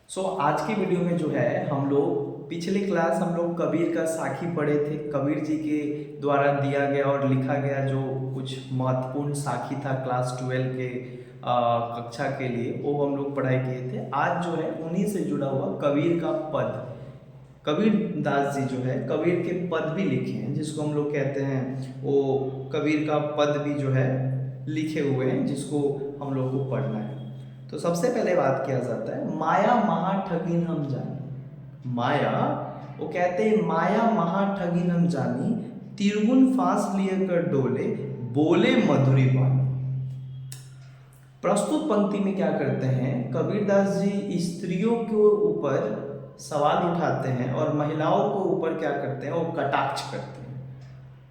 आज की वीडियो में जो है हम लोग पिछले क्लास हम लोग कबीर का साखी पढ़े थे। कबीर जी के द्वारा दिया गया और लिखा गया जो कुछ महत्वपूर्ण साखी था क्लास 12 के कक्षा के लिए, वो हम लोग पढ़ाई किए थे। आज जो है उन्हीं से जुड़ा हुआ कबीर का पद, कबीर दास जी जो है कबीर के पद भी लिखे हैं, जिसको हम लोग कहते हैं वो कबीर का पद भी जो है लिखे हुए हैं, जिसको हम लोग को पढ़ना है। तो सबसे पहले बात किया जाता है माया महा ठगिन हम जानी। माया, वो कहते हैं माया महा ठगिन हम जानी, तिरगुन फांस लिए कर डोले, बोले मधुरी वाणी। प्रस्तुत पंक्ति में क्या करते हैं कबीरदास जी, स्त्रियों के ऊपर सवाल उठाते हैं और महिलाओं को ऊपर क्या करते हैं, वो कटाक्ष करते हैं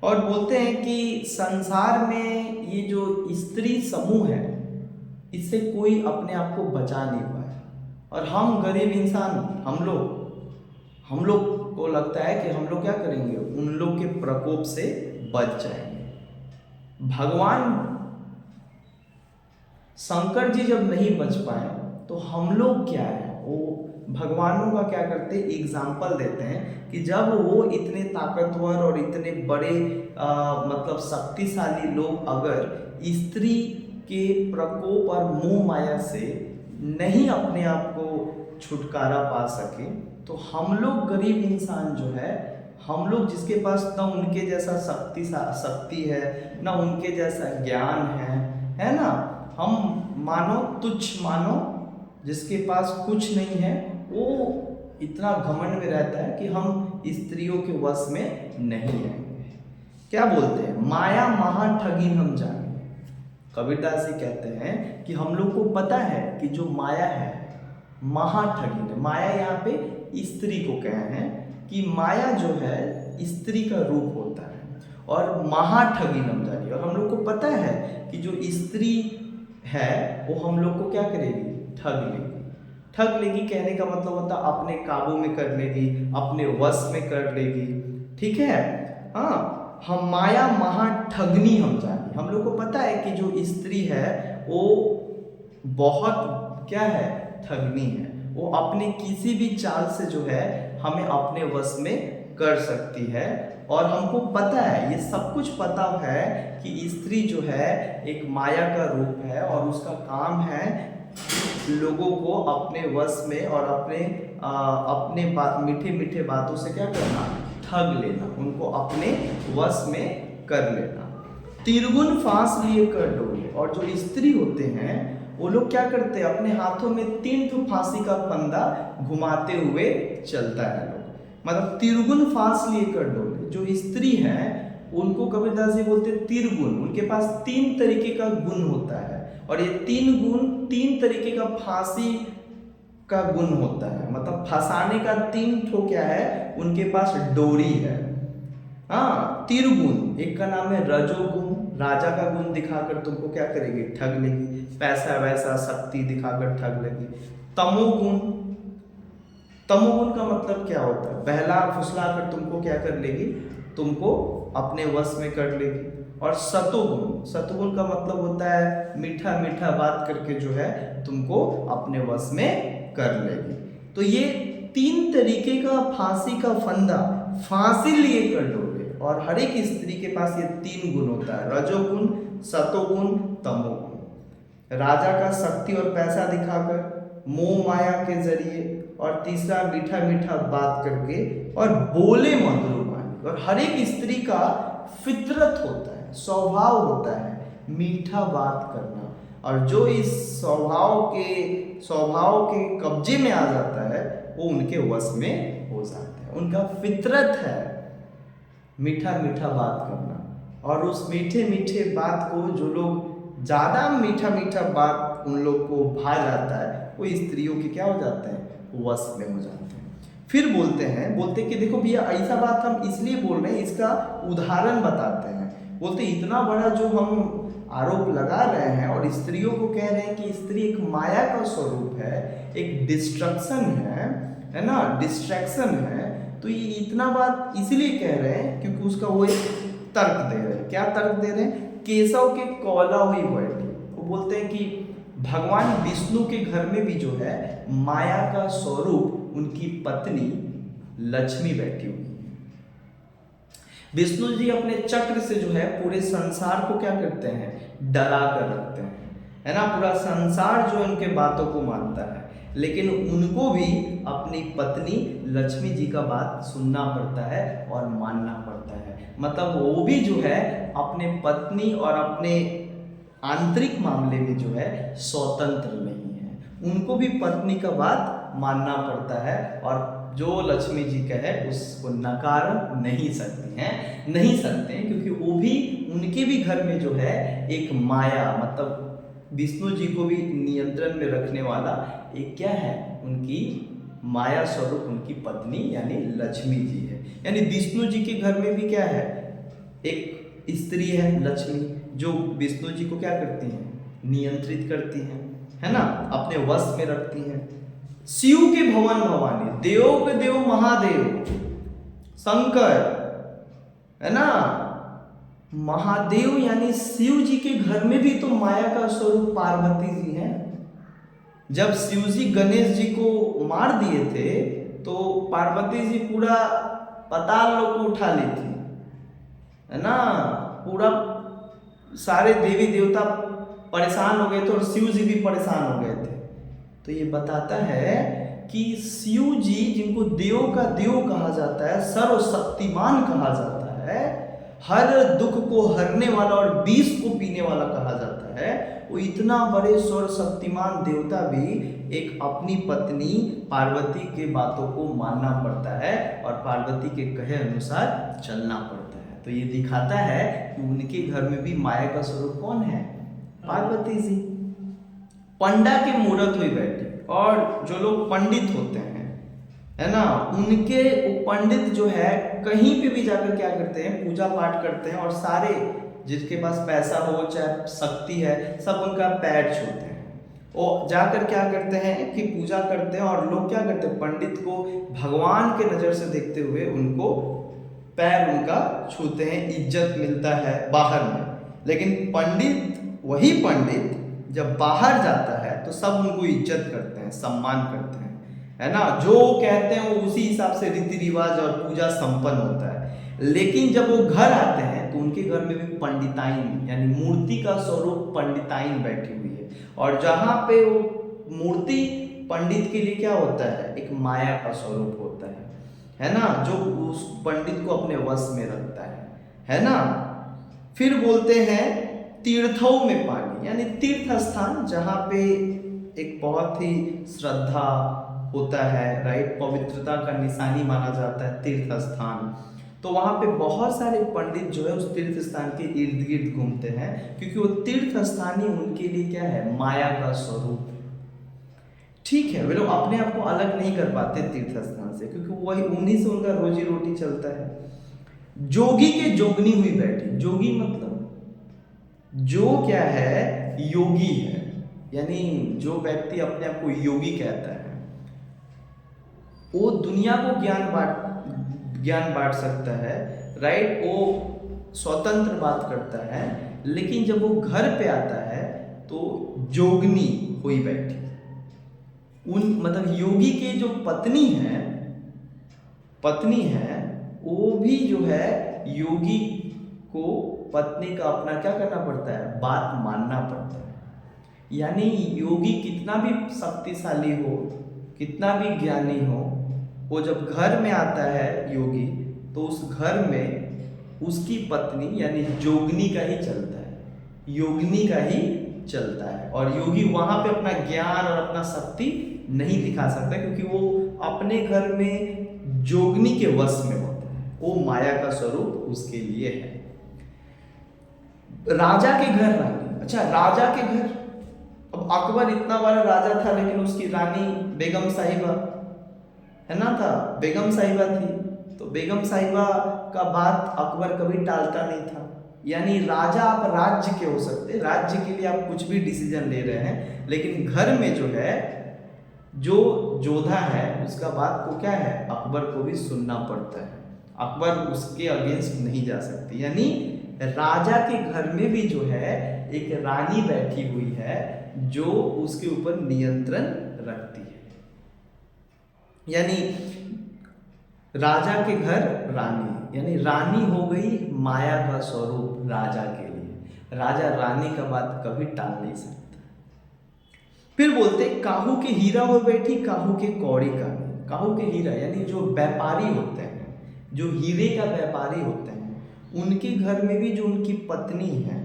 और बोलते हैं कि संसार में ये जो स्त्री समूह है, इससे कोई अपने आप को बचा नहीं पाया और हम गरीब इंसान, हम लोग को लगता है कि हम लोग क्या करेंगे, उन लोग के प्रकोप से बच जाएंगे। भगवान शंकर जी जब नहीं बच पाए तो हम लोग क्या है, वो भगवानों का क्या करते हैं, एग्जाम्पल देते हैं कि जब वो इतने ताकतवर और इतने बड़े मतलब शक्तिशाली लोग अगर स्त्री के प्रकोप और मोह माया से नहीं अपने आप को छुटकारा पा सके, तो हम लोग गरीब इंसान जो है, हम लोग जिसके पास ना उनके जैसा शक्ति है, ना उनके जैसा ज्ञान है ना, हम मानो तुच्छ मानो, जिसके पास कुछ नहीं है, वो इतना घमंड में रहता है कि हम स्त्रियों के वश में नहीं आएंगे। क्या बोलते हैं, माया महा ठगिन हम जाने। कबीरदास जी कहते हैं कि हम लोग को पता है कि जो माया है महा ठगिन है। माया यहाँ पे स्त्री को कहे हैं कि माया जो है स्त्री का रूप होता है और महा ठगिन हम जानी, और हम लोग को पता है कि जो स्त्री है वो हम लोग को क्या करेगी, ठग लेगी। ठग लेगी कहने का मतलब होता है अपने काबू में कर लेगी, अपने वश में कर लेगी, ठीक है। हाँ, हम माया महा ठगनी हम जानी। हम लोग को पता है कि जो स्त्री है वो बहुत क्या है, ठगनी है। वो अपने किसी भी चाल से जो है हमें अपने वश में कर सकती है, और हमको पता है, ये सब कुछ पता है कि स्त्री जो है एक माया का रूप है और उसका काम है लोगों को अपने वश में और अपने मीठे मीठे बातों से क्या करना, ठग लेना, उनको अपने वश में कर लेना। तिरगुन फांस लिए कर डोले, और जो स्त्री होते हैं वो लोग क्या करते हैं, अपने हाथों में 3 ठो फांसी का फंदा घुमाते हुए चलता है लोग, मतलब तिरगुन फांस लिए कर डोले। जो स्त्री है उनको कबीरदास जी बोलते हैं तिरगुन, उनके पास 3 तरीके का गुण होता है, और ये 3 गुण 3 तरीके का फांसी का गुण होता है, मतलब फंसाने का 3 ठो क्या है, उनके पास डोरी है। हाँ, तिरगुण, एक का नाम है रजोगुण, राजा का गुण दिखाकर तुमको क्या करेगी, ठग लेगी, पैसा वैसा शक्ति दिखाकर ठग लेगी। तमोगुण, तमोगुण का मतलब क्या होता है, बहला फुसला कर तुमको क्या कर लेगी, तुमको अपने वश में कर लेगी। और सतोगुण, सतोगुण का मतलब होता है मीठा मीठा बात करके जो है तुमको अपने वश में कर लेगी। तो ये 3 तरीके का फांसी का फंदा फांसी लिए कर डोले, और हर एक स्त्री के पास ये 3 गुण होता है, रजोगुण, सतोगुण, तमोगुण। राजा का शक्ति और पैसा दिखाकर, मोह माया के जरिए, और तीसरा मीठा मीठा बात करके, और बोले मधुर वाणी। और हर एक स्त्री का फितरत होता है, स्वभाव होता है मीठा बात करना, और जो इस स्वभाव के कब्जे में आ जाता है वो उनके वश में हो जाता है। उनका फितरत है मीठा मीठा बात करना, और उस मीठे मीठे बात को जो लोग ज़्यादा मीठा मीठा बात उन लोग को भा जाता है, वो स्त्रियों के क्या हो जाते हैं, वश में हो जाते हैं। फिर बोलते कि देखो भैया ऐसा बात हम इसलिए बोल रहे हैं, इसका उदाहरण बताते हैं। बोलते इतना बड़ा जो हम आरोप लगा रहे हैं और स्त्रियों को कह रहे हैं कि स्त्री एक माया का स्वरूप है, एक डिस्ट्रक्शन है ना, डिस्ट्रैक्शन है, तो ये इतना बात इसलिए कह रहे हैं क्योंकि उसका वो एक तर्क दे रहे हैं। क्या तर्क दे रहे हैं, केशव के कौला हुई बैठी, वो बोलते हैं कि भगवान विष्णु के घर में भी जो है माया का स्वरूप उनकी पत्नी लक्ष्मी बैठी हुई है। विष्णु जी अपने चक्र से जो है पूरे संसार को क्या करते हैं, डरा कर रखते हैं, है ना। पूरा संसार जो उनके बातों को मानता है, लेकिन उनको भी अपनी पत्नी लक्ष्मी जी का बात सुनना पड़ता है और मानना पड़ता है। मतलब वो भी जो है अपने पत्नी और अपने आंतरिक मामले में जो है स्वतंत्र नहीं है, उनको भी पत्नी का बात मानना पड़ता है और जो लक्ष्मी जी कहे उसको नकार नहीं सकती हैं, नहीं सकते हैं, क्योंकि वो भी उनके भी घर में जो है एक माया, मतलब विष्णु जी को भी नियंत्रण में रखने वाला एक क्या है, उनकी माया स्वरूप उनकी पत्नी यानी लक्ष्मी जी है। यानी विष्णु जी के घर में भी क्या है, एक स्त्री है लक्ष्मी, जो विष्णु जी को क्या करती हैं, नियंत्रित करती हैं, है ना, अपने वश में रखती हैं। शिव के भवन भवानी, देव के देव महादेव शंकर, है ना, महादेव यानी शिव जी के घर में भी तो माया का स्वरूप पार्वती जी हैं। जब शिव जी गणेश जी को मार दिए थे तो पार्वती जी पूरा पाताल लोक को उठा ली थी, है ना, पूरा सारे देवी देवता परेशान हो गए थे और शिव जी भी परेशान हो गए थे। तो ये बताता है कि शिव जी, जिनको देव का देव कहा जाता है, सर्वशक्तिमान कहा जाता है, हर दुख को हरने वाला और विष को पीने वाला कहा जाता है, वो इतना बड़े सर्वशक्तिमान देवता भी एक अपनी पत्नी पार्वती के बातों को मानना पड़ता है और पार्वती के कहे अनुसार चलना पड़ता है। तो ये दिखाता है कि उनके घर में भी माया का स्वरूप कौन है, पार्वती जी। पंडा के मूर्त हुई बैठी, और जो लोग पंडित होते हैं, है ना, उनके पंडित जो है कहीं पे भी जाकर क्या करते हैं, पूजा पाठ करते हैं, और सारे जिसके पास पैसा हो चाहे शक्ति है सब उनका पैर छूते हैं। वो जाकर क्या करते हैं कि पूजा करते हैं, और लोग क्या करते हैं, पंडित को भगवान के नज़र से देखते हुए उनको पैर उनका छूते हैं, इज्जत मिलता है बाहर में। लेकिन पंडित, वही पंडित जब बाहर जाता है तो सब उनको इज्जत करते हैं, सम्मान करते हैं, है ना, जो कहते हैं वो उसी हिसाब से रीति रिवाज और पूजा संपन्न होता है। लेकिन जब वो घर आते हैं तो उनके घर में भी पंडिताइन यानी मूर्ति का स्वरूप पंडिताइन बैठी हुई है, और जहाँ पे वो मूर्ति पंडित के लिए क्या होता है, एक माया का स्वरूप होता है ना, जो उस पंडित को अपने वश में रखता है ना। फिर बोलते हैं तीर्थों में पानी, यानी तीर्थ स्थान जहाँ पे एक बहुत ही श्रद्धा होता है, राइट, पवित्रता का निशानी माना जाता है तीर्थ स्थान। तो वहाँ पे बहुत सारे पंडित जो है उस तीर्थ स्थान के इर्द गिर्द घूमते हैं, क्योंकि वो तीर्थ स्थान ही उनके लिए क्या है, माया का स्वरूप। ठीक है, वे लोग अपने आप को अलग नहीं कर पाते तीर्थ स्थान से, क्योंकि वही उन्हीं से उनका रोजी रोटी चलता है। जोगी के जोगनी हुई बैठी, जोगी मतलब जो क्या है, योगी है, यानी जो व्यक्ति अपने आप को योगी कहता है वो दुनिया को ज्ञान बांट सकता है, राइट, वो स्वतंत्र बात करता है। लेकिन जब वो घर पे आता है तो जोगनी हुई बैठी, मतलब योगी के जो पत्नी है वो भी जो है योगी को पत्नी का अपना क्या करना पड़ता है, बात मानना पड़ता है। यानी योगी कितना भी शक्तिशाली हो, कितना भी ज्ञानी हो, वो जब घर में आता है योगी, तो उस घर में उसकी पत्नी यानी जोगनी का ही चलता है, योगिनी का ही चलता है। और योगी वहाँ पे अपना ज्ञान और अपना शक्ति नहीं दिखा सकता, क्योंकि वो अपने घर में जोगनी के वश में होता है, वो माया का स्वरूप उसके लिए है। राजा के घर रानी, अच्छा राजा के घर, अब अकबर इतना बड़ा राजा था लेकिन उसकी रानी बेगम साहिबा, है ना, था बेगम साहिबा थी, तो बेगम साहिबा का बात अकबर कभी टालता नहीं था। यानी राजा आप राज्य के हो सकते, राज्य के लिए आप कुछ भी डिसीजन ले रहे हैं, लेकिन घर में जो है जो जोधा है उसका बात को क्या है, अकबर को भी सुनना पड़ता है, अकबर उसके अगेंस्ट नहीं जा सकती। यानी राजा के घर में भी जो है एक रानी बैठी हुई है, जो उसके ऊपर नियंत्रण रखती है। यानी राजा के घर रानी, यानी रानी हो गई माया का स्वरूप राजा के लिए। राजा रानी का बात कभी टाल नहीं सकता। फिर बोलते काहू के हीरा हो बैठी काहू के कौड़ी का। काहू के हीरा यानी जो व्यापारी होते हैं, जो हीरे का व्यापारी होते हैं, उनके घर में भी जो उनकी पत्नी है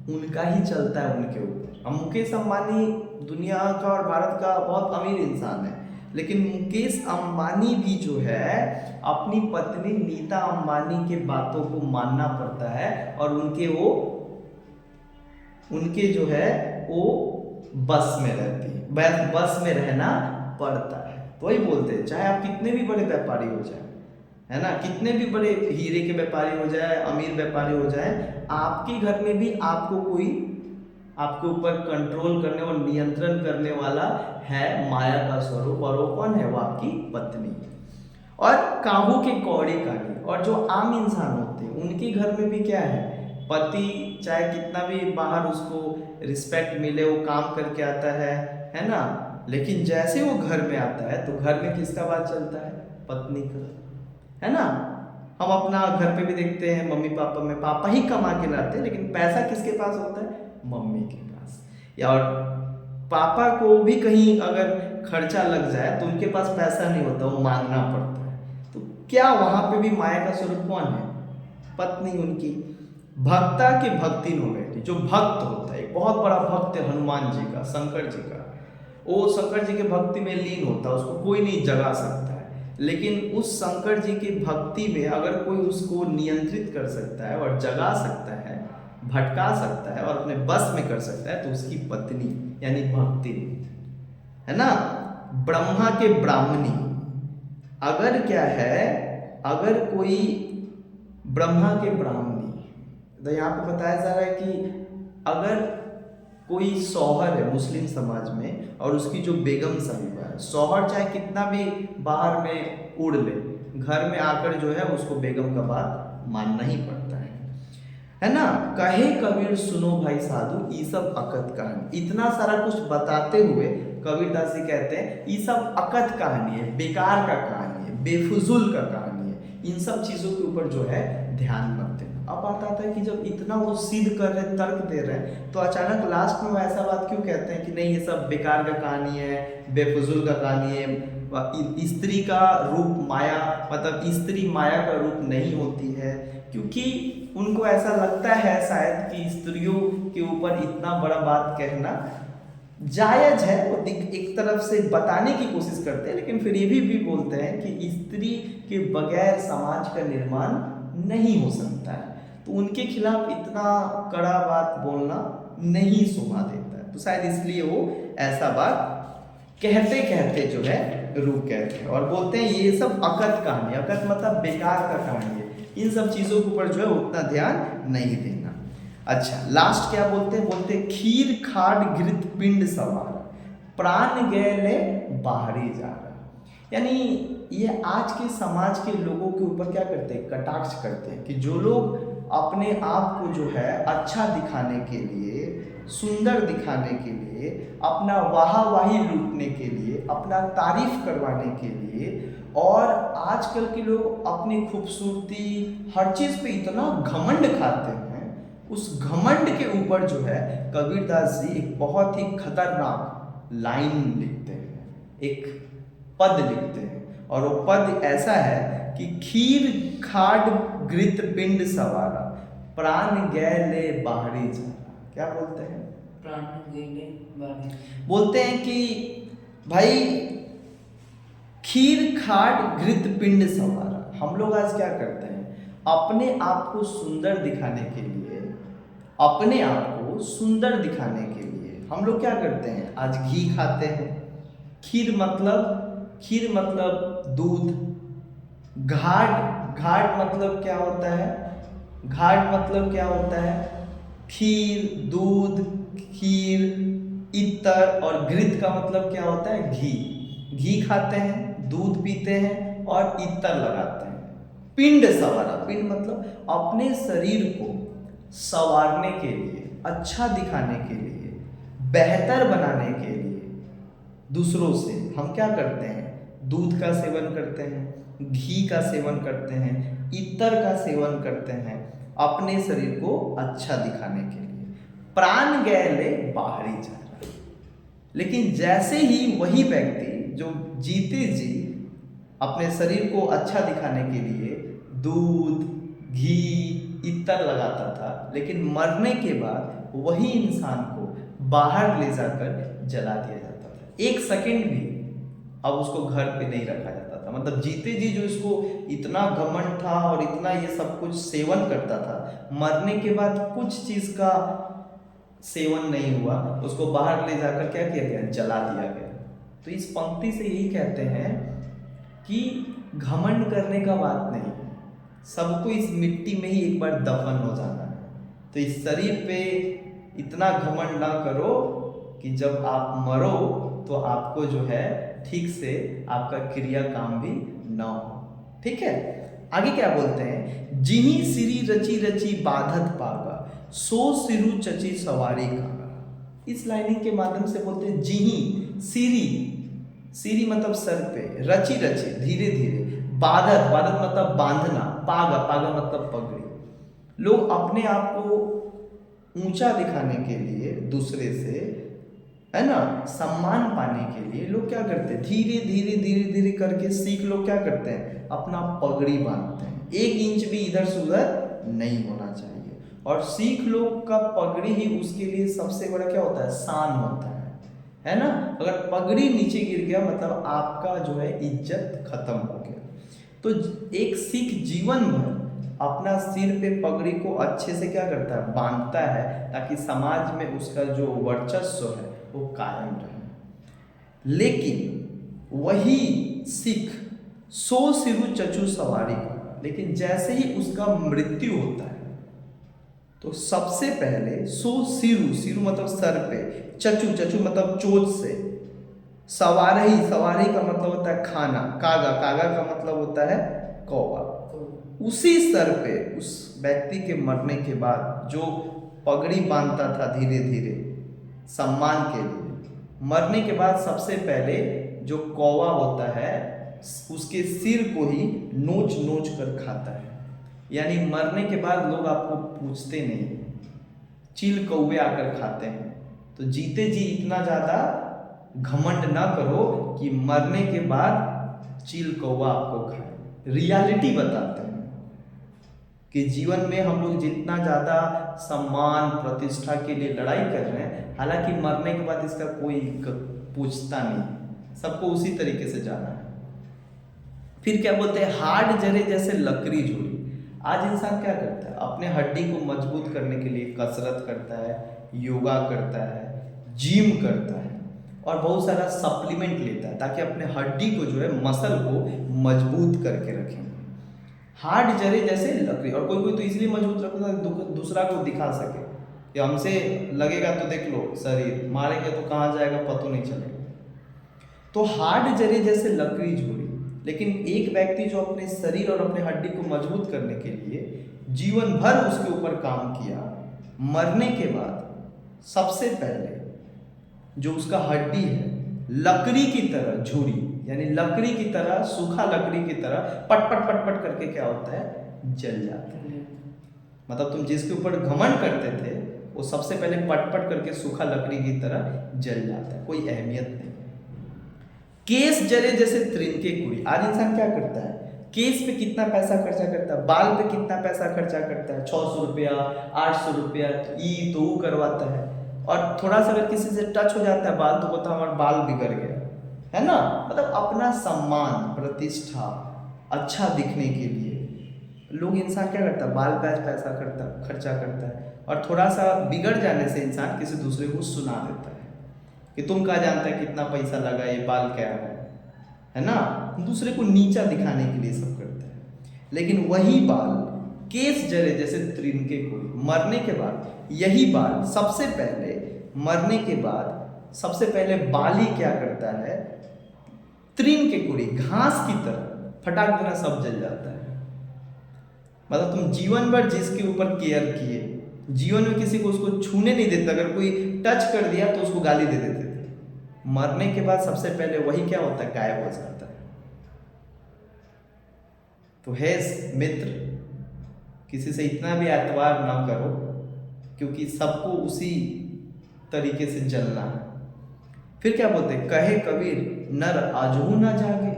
उनका ही चलता है उनके ऊपर। अब मुकेश अंबानी दुनिया का और भारत का बहुत अमीर इंसान है, लेकिन मुकेश अंबानी भी जो है अपनी पत्नी नीता अंबानी के बातों को मानना पड़ता है और उनके जो है वो बस में रहती है, बस में रहना पड़ता है। तो वही बोलते हैं चाहे आप कितने भी बड़े व्यापारी हो जाए, है ना, कितने भी बड़े हीरे के व्यापारी हो जाए, अमीर व्यापारी हो जाए, आपके घर में भी आपको कोई आपके ऊपर कंट्रोल करने और नियंत्रण करने वाला है माया का स्वरूप। और वो कौन है? वो आपकी पत्नी। और काहू के कौड़ी कानी, और जो आम इंसान होते हैं उनके घर में भी क्या है? पति चाहे कितना भी बाहर उसको रिस्पेक्ट मिले, वो काम करके आता है ना, लेकिन जैसे वो घर में आता है तो घर में किसका बात चलता है? पत्नी का, है ना। हम अपना घर पे भी देखते हैं, मम्मी पापा में पापा ही कमा के लाते हैं, लेकिन पैसा किसके पास होता है? मम्मी के पास। या और पापा को भी कहीं अगर खर्चा लग जाए तो उनके पास पैसा नहीं होता, वो मांगना पड़ता है। तो क्या वहां पे भी माया का स्वरूप कौन है? पत्नी उनकी। भक्ता के भक्ति हो बैठी, जो भक्त होता है, एक बहुत बड़ा भक्त है हनुमान जी का, शंकर जी का, वो शंकर जी के भक्ति में लीन होता है, उसको कोई नहीं जगा सकता है। लेकिन उस शंकर जी की भक्ति में अगर कोई उसको नियंत्रित कर सकता है और जगा सकता है, भटका सकता है और अपने बस में कर सकता है, तो उसकी पत्नी यानी भक्ति, है ना। ब्रह्मा के ब्राह्मणी, अगर क्या है, अगर कोई ब्रह्मा के ब्राह्मणी, तो यहाँ पे बताया जा रहा है कि अगर कोई शौहर है मुस्लिम समाज में और उसकी जो बेगम साहिबा है, शौहर चाहे कितना भी बाहर में उड़ ले, घर में आकर जो है उसको बेगम का बात मानना ही पड़ता है ना। कहे कबीर सुनो भाई साधु, ये सब अकथ कहानी। इतना सारा कुछ बताते हुए कबीरदास जी कहते हैं ये सब अकथ कहानी है, बेकार का कहानी है, बेफुजुल का कहानी है, इन सब चीज़ों के ऊपर जो है ध्यान मत देना। अब बात आता है कि जब इतना वो सिद्ध कर रहे हैं, तर्क दे रहे हैं, तो अचानक लास्ट में वो ऐसा बात क्यों कहते हैं कि नहीं ये सब बेकार का कहानी है, बेफुजुल का कहानी है, स्त्री का रूप माया, मतलब स्त्री माया का रूप नहीं होती है। क्योंकि उनको ऐसा लगता है शायद कि स्त्रियों के ऊपर इतना बड़ा बात कहना जायज है, वो एक तरफ से बताने की कोशिश करते हैं, लेकिन फिर ये भी बोलते हैं कि स्त्री के बगैर समाज का निर्माण नहीं हो सकता है, तो उनके खिलाफ इतना कड़ा बात बोलना नहीं शोभा देता है। तो शायद इसलिए वो ऐसा बात कहते कहते जो है रुक गए थे और बोलते हैं ये सब अकथ कहानी, अकथ मतलब बेकार का कहानी है, इन सब चीज़ों के ऊपर जो है उतना ध्यान नहीं देना। अच्छा, लास्ट क्या बोलते हैं? बोलते खीर खाड घृत पिंड सवार, प्राण गए बाहरी जा रहा। यानी ये आज के समाज के लोगों के ऊपर क्या करते हैं? कटाक्ष करते हैं कि जो लोग अपने आप को जो है अच्छा दिखाने के लिए, सुंदर दिखाने के लिए, अपना वाहवाही लूटने के लिए, अपना तारीफ करवाने के लिए, और आजकल के लोग अपनी खूबसूरती हर चीज़ पे इतना घमंड खाते हैं, उस घमंड के ऊपर जो है कबीरदास जी एक बहुत ही खतरनाक लाइन लिखते हैं, एक पद लिखते हैं, और वो पद ऐसा है कि खीर खाड घृत पिंड सवारा, प्राण गए बाहरी जा। क्या बोलते हैं? प्राण गए बाहरी। बोलते हैं कि भाई खीर खाड घृत पिंड सवारा, हम लोग आज क्या करते हैं? अपने आप को सुंदर दिखाने के लिए, अपने आप को सुंदर दिखाने के लिए हम लोग क्या करते हैं? आज घी खाते हैं। खीर मतलब दूध। घाट मतलब क्या होता है? घाट मतलब क्या होता है? खीर, दूध, खीर, इत्र, और घृत का मतलब क्या होता है? घी खाते हैं, दूध पीते हैं और इत्र लगाते हैं। पिंड सवारा, पिंड मतलब अपने शरीर को संवारने के लिए, अच्छा दिखाने के लिए, बेहतर बनाने के लिए दूसरों से हम क्या करते हैं, दूध का सेवन करते हैं, घी का सेवन करते हैं, इत्र का सेवन करते हैं अपने शरीर को अच्छा दिखाने के लिए। प्राण गए ले बाहरी जा रहा। लेकिन जैसे ही वही व्यक्ति जो जीते जी अपने शरीर को अच्छा दिखाने के लिए दूध घी इत्र लगाता था, लेकिन मरने के बाद वही इंसान को बाहर ले जाकर जला दिया जाता था। एक सेकंड भी अब उसको घर पे नहीं रखा जाता था। मतलब जीते जी जो इसको इतना घमंड था और इतना ये सब कुछ सेवन करता था, मरने के बाद कुछ चीज का सेवन नहीं हुआ, उसको बाहर ले जाकर क्या किया गया, जला दिया गया। तो इस पंक्ति से यही कहते हैं कि घमंड करने का बात नहीं, सबको इस मिट्टी में ही एक बार दफन हो जाना है। तो इस शरीर पे इतना घमंड ना करो कि जब आप मरो तो आपको जो है ठीक से आपका क्रिया काम भी ना हो। ठीक है, आगे क्या बोलते हैं, जिही सिरी रची रची बाधत पागा सो सिरु चची सवारी कागा। इस लाइनिंग के माध्यम से बोलते हैं जिही सिरी, सिरी मतलब सर पे, रची रची धीरे धीरे, बाधत, बाधत मतलब बांधना, पागा, पागा मतलब पगड़ी। लोग अपने आप को ऊंचा दिखाने के लिए दूसरे से, है ना, सम्मान पाने के लिए लोग क्या करते हैं, धीरे धीरे धीरे धीरे करके सिख लोग क्या करते हैं, अपना पगड़ी बांधते हैं। 1 इंच भी इधर से उधर नहीं होना चाहिए। और सिख लोग का पगड़ी ही उसके लिए सबसे बड़ा क्या होता है, शान होता है ना। अगर पगड़ी नीचे गिर गया मतलब आपका जो है इज्जत खत्म हो गया। तो एक सिख जीवन भर अपना सिर पे पगड़ी को अच्छे से क्या करता है, बांधता है, ताकि समाज में उसका जो वर्चस्व है वो कायम रहे। लेकिन वही सिख सो सिरु चचु सवारी का, लेकिन जैसे ही उसका मृत्यु होता है तो सबसे पहले सो सिरु, सिरु मतलब सर पे, चचु, चचु मतलब चोट से, सवारी, सवारी का मतलब होता है खाना, कागा, कागा का मतलब होता है कौवा। उसी सर पे उस व्यक्ति के मरने के बाद जो पगड़ी बांधता था धीरे धीरे सम्मान के लिए, मरने के बाद सबसे पहले जो कौवा होता है उसके सिर को ही नोच नोच कर खाता है। यानी मरने के बाद लोग आपको पूछते नहीं, चील कौवे आकर खाते हैं। तो जीते जी इतना ज़्यादा घमंड ना करो कि मरने के बाद चील कौवा आपको खाए। रियलिटी बताते हैं कि जीवन में हम लोग जितना ज़्यादा सम्मान प्रतिष्ठा के लिए लड़ाई कर रहे हैं, हालांकि मरने के बाद इसका कोई पूछता नहीं, सबको उसी तरीके से जाना है। फिर क्या बोलते हैं, हाड जरे जैसे लकड़ी जुड़ी। आज इंसान क्या करता है, अपने हड्डी को मजबूत करने के लिए कसरत करता है, योगा करता है, जिम करता है और बहुत सारा सप्लीमेंट लेता है ताकि अपने हड्डी को जो है मसल को मजबूत करके रखें। हार्ड जरे जैसे लकड़ी, और कोई कोई तो इसलिए मजबूत रखता है दूसरा को दिखा सके कि हमसे लगेगा तो देख लो शरीर, मारेंगे तो कहाँ जाएगा पता नहीं चलेगा। तो हार्ड जरे जैसे लकड़ी जोड़ी। लेकिन एक व्यक्ति जो अपने शरीर और अपने हड्डी को मजबूत करने के लिए जीवन भर उसके ऊपर काम किया, मरने के बाद सबसे पहले जो उसका हड्डी है लकड़ी की तरह झुरी, यानी लकड़ी की तरह, सूखा लकड़ी की तरह पट पट पट पट करके क्या होता है, जल जाता है। मतलब तुम जिसके ऊपर घमंड करते थे वो सबसे पहले पट पट करके सूखा लकड़ी की तरह जल जाता है, कोई अहमियत नहीं। केस जरे जैसे त्रिनके कुड़ी। आज इंसान क्या करता है, केस पे कितना पैसा खर्चा करता है, बाल पे कितना पैसा खर्चा करता है, 600 रुपया 800 रुपया, ई तो वो करवाता है। और थोड़ा सा अगर किसी से टच हो जाता है बाल तो बोलता है हमारा बाल बिगड़ गया, है ना। मतलब अपना सम्मान प्रतिष्ठा अच्छा दिखने के लिए लोग, इंसान क्या करता है, बाल पे पैसा खर्चा करता है। और थोड़ा सा बिगड़ जाने से इंसान किसी दूसरे को सुना देता है कि तुम क्या जानता है कितना पैसा लगा, ये बाल क्या है ना। दूसरे को नीचा दिखाने के लिए सब करता है। लेकिन वही बाल केस जरे जैसे त्रिनके कुड़ी, मरने के बाद यही बाल सबसे पहले, मरने के बाद सबसे पहले बाल ही क्या करता है, त्रिनके कुड़ी घास की तरह फटाक देना सब जल जाता है। मतलब तुम जीवन भर जिसके ऊपर केयर किए, जीवन में किसी को उसको छूने नहीं देते, अगर कोई टच कर दिया तो उसको गाली दे देते थे। मरने के बाद सबसे पहले वही क्या होता है, गायब हो जाता है। तो है मित्र, किसी से इतना भी एतवार ना करो, क्योंकि सबको उसी तरीके से जलना है। फिर क्या बोलते, कहे कबीर नर आजहू ना जागे।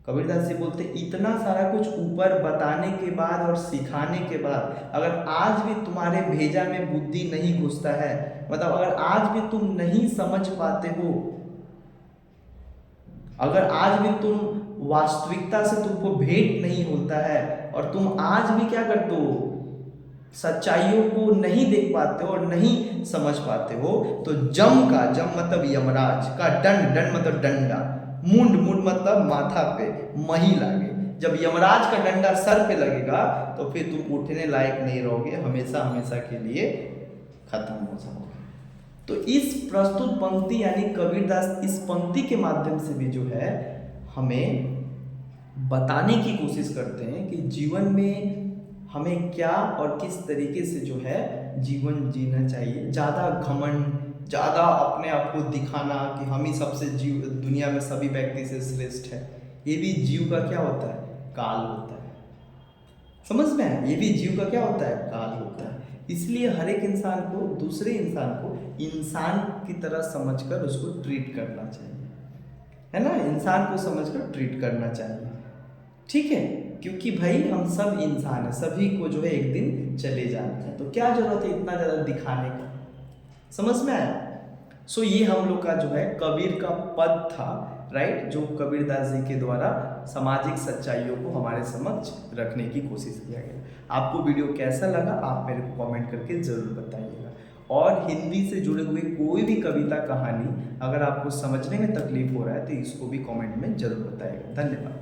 कबीरदास जी बोलते इतना सारा कुछ ऊपर बताने के बाद और सिखाने के बाद अगर आज भी तुम्हारे भेजा में बुद्धि नहीं घुसता है, मतलब अगर आज भी तुम नहीं समझ पाते हो, अगर आज भी तुम वास्तविकता से तुमको भेंट नहीं होता है और तुम आज भी क्या करते हो, सच्चाइयों को नहीं देख पाते हो और नहीं समझ पाते हो, तो जम मतलब यमराज का दंड मतलब डंडा, मुंड मतलब माथा पे मही लागे। जब यमराज का डंडा सर पे लगेगा तो फिर तुम उठने लायक नहीं रहोगे, हमेशा हमेशा के लिए खत्म हो जाओगे। तो इस प्रस्तुत पंक्ति यानी कबीरदास इस पंक्ति के माध्यम से भी जो है हमें बताने की कोशिश करते हैं कि जीवन में हमें क्या और किस तरीके से जो है जीवन जीना चाहिए। ज़्यादा घमंड, ज़्यादा अपने आप को दिखाना कि हम ही सबसे जीव, दुनिया में सभी व्यक्ति से श्रेष्ठ है, ये भी जीव का क्या होता है, काल होता है। समझ में है, ये भी जीव का क्या होता है, काल होता है। इसलिए हर एक इंसान को दूसरे इंसान को इंसान की तरह समझकर उसको ट्रीट करना चाहिए, है ना, इंसान को समझकर ट्रीट करना चाहिए, ठीक है। क्योंकि भाई हम सब इंसान हैं, सभी को जो है एक दिन चले जाना है, तो क्या जरूरत है इतना ज़्यादा दिखाने का। समझ में आया। सो ये हम लोग का जो है कबीर का पद था, राइट, जो कबीरदास जी के द्वारा सामाजिक सच्चाइयों को हमारे समक्ष रखने की कोशिश किया गया। आपको वीडियो कैसा लगा आप मेरे को कमेंट करके ज़रूर बताइएगा। और हिंदी से जुड़े हुए कोई भी कविता कहानी अगर आपको समझने में तकलीफ हो रहा है तो इसको भी कमेंट में ज़रूर बताइएगा। धन्यवाद।